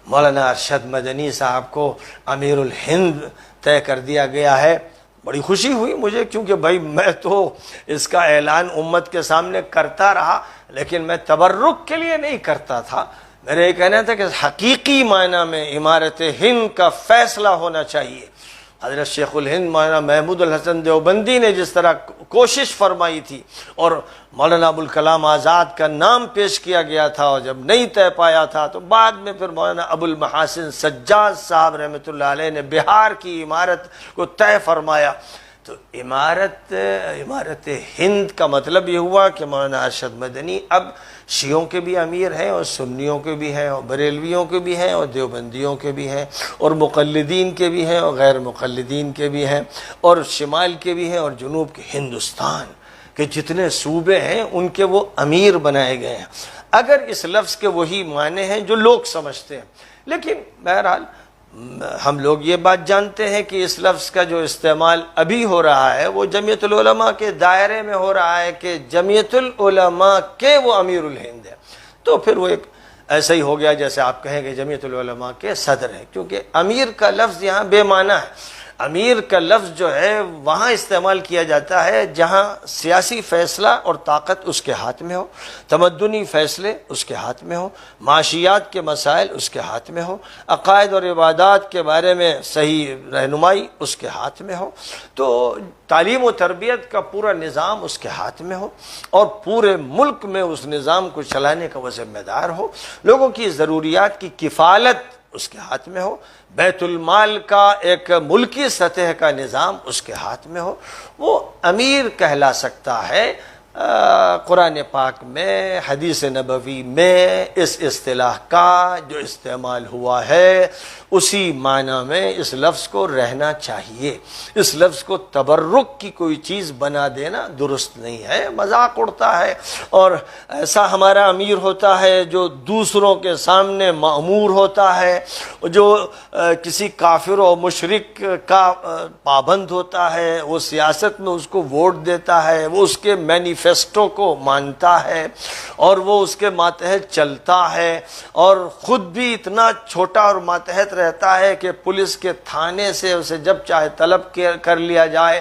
مولانا ارشد مدنی صاحب کو امیر الہند طے کر دیا گیا ہے۔ بڑی خوشی ہوئی مجھے، کیونکہ بھائی میں تو اس کا اعلان امت کے سامنے کرتا رہا، لیکن میں تبرک کے لیے نہیں کرتا تھا۔ میرا یہ کہنا تھا کہ حقیقی معنی میں امارت ہند کا فیصلہ ہونا چاہیے۔ حضرت شیخ الہند مولانا محمود الحسن دیوبندی نے جس طرح کوشش فرمائی تھی اور مولانا ابوالکلام آزاد کا نام پیش کیا گیا تھا، اور جب نہیں طے پایا تھا تو بعد میں پھر مولانا ابوالمحاسن سجاد صاحب رحمۃ اللہ علیہ نے بہار کی عمارت کو طے فرمایا۔ تو امارت ہند کا مطلب یہ ہوا کہ مولانا ارشد مدنی اب شیعوں کے بھی امیر ہیں، اور سنیوں کے بھی ہیں، اور بریلویوں کے بھی ہیں، اور دیوبندیوں کے بھی ہیں، اور مقلدین کے بھی ہیں، اور غیر مقلدین کے بھی ہیں، اور شمال کے بھی ہیں، اور جنوب کے ہندوستان کے جتنے صوبے ہیں ان کے وہ امیر بنائے گئے ہیں۔ اگر اس لفظ کے وہی معنی ہیں جو لوگ سمجھتے ہیں، لیکن بہرحال ہم لوگ یہ بات جانتے ہیں کہ اس لفظ کا جو استعمال ابھی ہو رہا ہے وہ جمعیت العلماء کے دائرے میں ہو رہا ہے کہ جمعیت العلماء کے وہ امیر الہند ہے، تو پھر وہ ایک ایسا ہی ہو گیا جیسے آپ کہیں کہ جمعیت العلماء کے صدر ہیں، کیونکہ امیر کا لفظ یہاں بے معنی ہے۔ امیر کا لفظ جو ہے وہاں استعمال کیا جاتا ہے جہاں سیاسی فیصلہ اور طاقت اس کے ہاتھ میں ہو، تمدنی فیصلے اس کے ہاتھ میں ہو، معاشیات کے مسائل اس کے ہاتھ میں ہو، عقائد اور عبادات کے بارے میں صحیح رہنمائی اس کے ہاتھ میں ہو، تو تعلیم و تربیت کا پورا نظام اس کے ہاتھ میں ہو، اور پورے ملک میں اس نظام کو چلانے کا وہ ذمہ دار ہو، لوگوں کی ضروریات کی کفالت اس کے ہاتھ میں ہو، بیت المال کا ایک ملکی سطح کا نظام اس کے ہاتھ میں ہو، وہ امیر کہلا سکتا ہے۔ قرآن پاک میں، حدیث نبوی میں اس اصطلاح کا جو استعمال ہوا ہے اسی معنی میں اس لفظ کو رہنا چاہیے۔ اس لفظ کو تبرک کی کوئی چیز بنا دینا درست نہیں ہے، مذاق اڑتا ہے، اور ایسا ہمارا امیر ہوتا ہے جو دوسروں کے سامنے مأمور ہوتا ہے، جو کسی کافر و مشرک کا پابند ہوتا ہے، وہ سیاست میں اس کو ووٹ دیتا ہے، وہ اس کے مینیفیسٹو کو مانتا ہے، اور وہ اس کے ماتحت چلتا ہے، اور خود بھی اتنا چھوٹا اور ماتحت رہتا ہے کہ پولیس کے تھانے سے اسے جب چاہے طلب کر لیا جائے،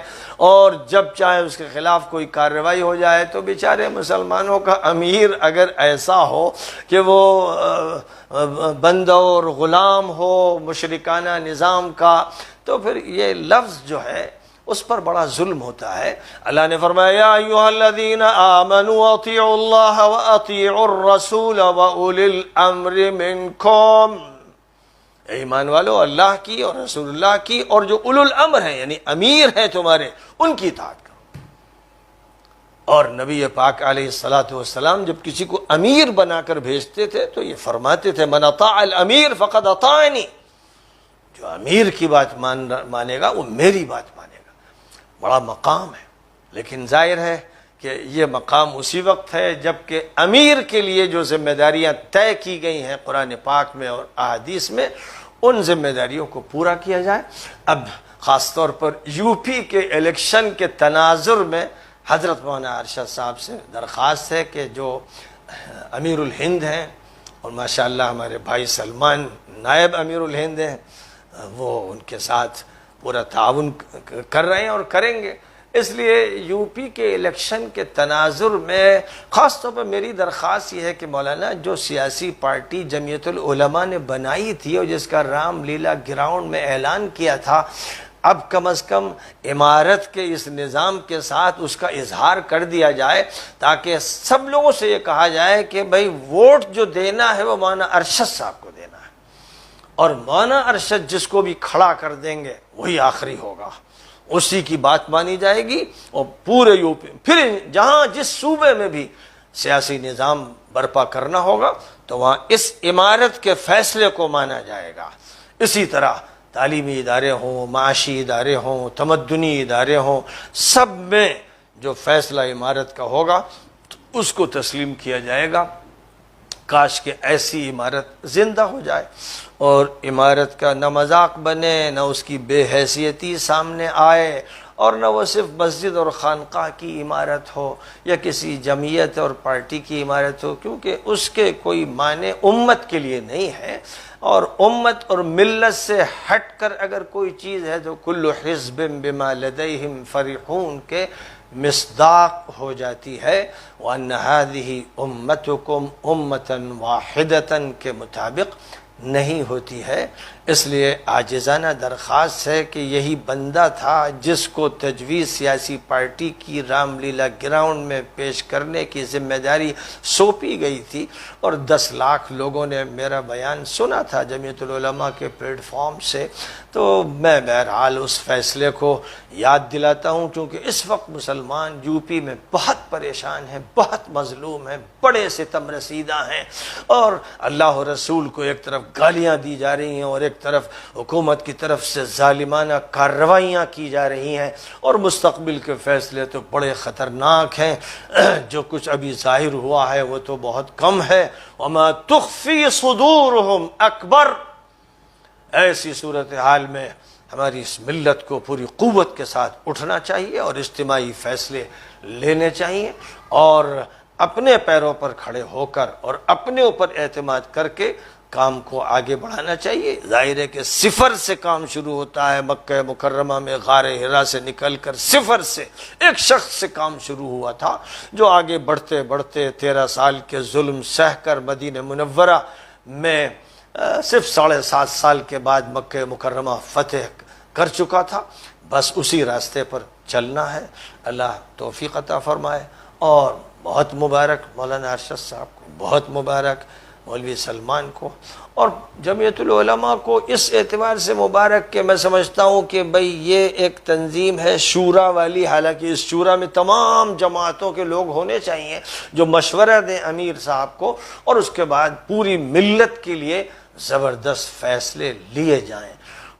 اور جب چاہے اس کے خلاف کوئی کارروائی ہو جائے۔ تو بیچارے مسلمانوں کا امیر اگر ایسا ہو کہ وہ بندہ اور غلام ہو مشرکانہ نظام کا، تو پھر یہ لفظ جو ہے اس پر بڑا ظلم ہوتا ہے۔ اللہ نے فرمایا یا ایھا الذین آمنوا اطیعوا اللہ واطیعوا الرسول واولی الامر منکم، اے ایمان والو اللہ کی اور رسول اللہ کی اور جو اولو الامر ہیں یعنی امیر ہیں تمہارے ان کی اطاعت کرو۔ اور نبی پاک علیہ الصلوۃ والسلام جب کسی کو امیر بنا کر بھیجتے تھے تو یہ فرماتے تھے من اطاع الامیر فقد اطاعنی، جو امیر کی بات مانے گا وہ میری بات مانے گا۔ بڑا مقام ہے، لیکن ظاہر ہے کہ یہ مقام اسی وقت ہے جب کہ امیر کے لیے جو ذمہ داریاں طے کی گئی ہیں قرآن پاک میں اور احادیث میں، ان ذمہ داریوں کو پورا کیا جائے۔ اب خاص طور پر یو پی کے الیکشن کے تناظر میں حضرت مولانا ارشد صاحب سے درخواست ہے کہ جو امیر الہند ہیں، اور ماشاءاللہ ہمارے بھائی سلمان نائب امیر الہند ہیں، وہ ان کے ساتھ پورا تعاون کر رہے ہیں اور کریں گے۔ اس لیے یو پی کے الیکشن کے تناظر میں خاص طور پر میری درخواست یہ ہے کہ مولانا جو سیاسی پارٹی جمعیت العلماء نے بنائی تھی اور جس کا رام لیلا گراؤنڈ میں اعلان کیا تھا، اب کم از کم عمارت کے اس نظام کے ساتھ اس کا اظہار کر دیا جائے، تاکہ سب لوگوں سے یہ کہا جائے کہ بھائی ووٹ جو دینا ہے وہ مولانا ارشد صاحب کو دینا ہے، اور مولانا ارشد جس کو بھی کھڑا کر دیں گے وہی آخری ہوگا، اسی کی بات مانی جائے گی۔ اور پورے یو پی پھر جہاں جس صوبے میں بھی سیاسی نظام برپا کرنا ہوگا تو وہاں اس عمارت کے فیصلے کو مانا جائے گا۔ اسی طرح تعلیمی ادارے ہوں، معاشی ادارے ہوں، تمدنی ادارے ہوں، سب میں جو فیصلہ عمارت کا ہوگا اس کو تسلیم کیا جائے گا۔ کاش کہ ایسی عمارت زندہ ہو جائے اور عمارت کا نہ مذاق بنے، نہ اس کی بے حیثیتی سامنے آئے، اور نہ وہ صرف مسجد اور خانقاہ کی عمارت ہو یا کسی جمعیت اور پارٹی کی عمارت ہو، کیونکہ اس کے کوئی معنی امت کے لیے نہیں ہے، اور امت اور ملت سے ہٹ کر اگر کوئی چیز ہے تو کل حزب بما لدیہم فرحون کے مصداق ہو جاتی ہے، وَأَنَّ هَذِهِ أُمَّتُكُمْ أُمَّةً وَاحِدَةً کے مطابق نہیں ہوتی ہے۔ اس لیے عاجزانہ درخواست ہے کہ یہی بندہ تھا جس کو تجویز سیاسی پارٹی کی رام لیلا گراؤنڈ میں پیش کرنے کی ذمہ داری سونپی گئی تھی، اور 10 لاکھ لوگوں نے میرا بیان سنا تھا جمعیت العلماء کے پلیٹ فارم سے۔ تو میں بہرحال اس فیصلے کو یاد دلاتا ہوں، کیونکہ اس وقت مسلمان یو پی میں بہت پریشان ہیں، بہت مظلوم ہیں، بڑے ستم رسیدہ ہیں، اور اللہ و رسول کو ایک طرف گالیاں دی جا رہی ہیں اور ایک طرف حکومت کی طرف سے ظالمانہ کارروائیاں کی جا رہی ہیں، اور مستقبل کے فیصلے تو بڑے خطرناک ہیں۔ جو کچھ ابھی ظاہر ہوا ہے وہ تو بہت کم ہے، وَمَا تُخْفِي صُدُورُهُمْ أَكْبَرُ۔ ایسی صورتحال میں ہماری اس ملت کو پوری قوت کے ساتھ اٹھنا چاہیے اور اجتماعی فیصلے لینے چاہیے، اور اپنے پیروں پر کھڑے ہو کر اور اپنے اوپر اعتماد کر کے کام کو آگے بڑھانا چاہیے۔ ظاہر ہے کہ صفر سے کام شروع ہوتا ہے، مکہ مکرمہ میں غار حرا سے نکل کر صفر سے ایک شخص سے کام شروع ہوا تھا، جو آگے بڑھتے بڑھتے 13 سال کے ظلم سہ کر مدینہ منورہ میں صرف 7.5 سال کے بعد مکہ مکرمہ فتح کر چکا تھا۔ بس اسی راستے پر چلنا ہے۔ اللہ توفیق عطا فرمائے، اور بہت مبارک مولانا ارشد صاحب کو، بہت مبارک مولوی سلمان کو، اور جمعیت العلماء کو اس اعتبار سے مبارک کہ میں سمجھتا ہوں کہ بھئی یہ ایک تنظیم ہے شورا والی، حالانکہ اس شورا میں تمام جماعتوں کے لوگ ہونے چاہیے جو مشورہ دیں امیر صاحب کو، اور اس کے بعد پوری ملت کے لیے زبردست فیصلے لیے جائیں۔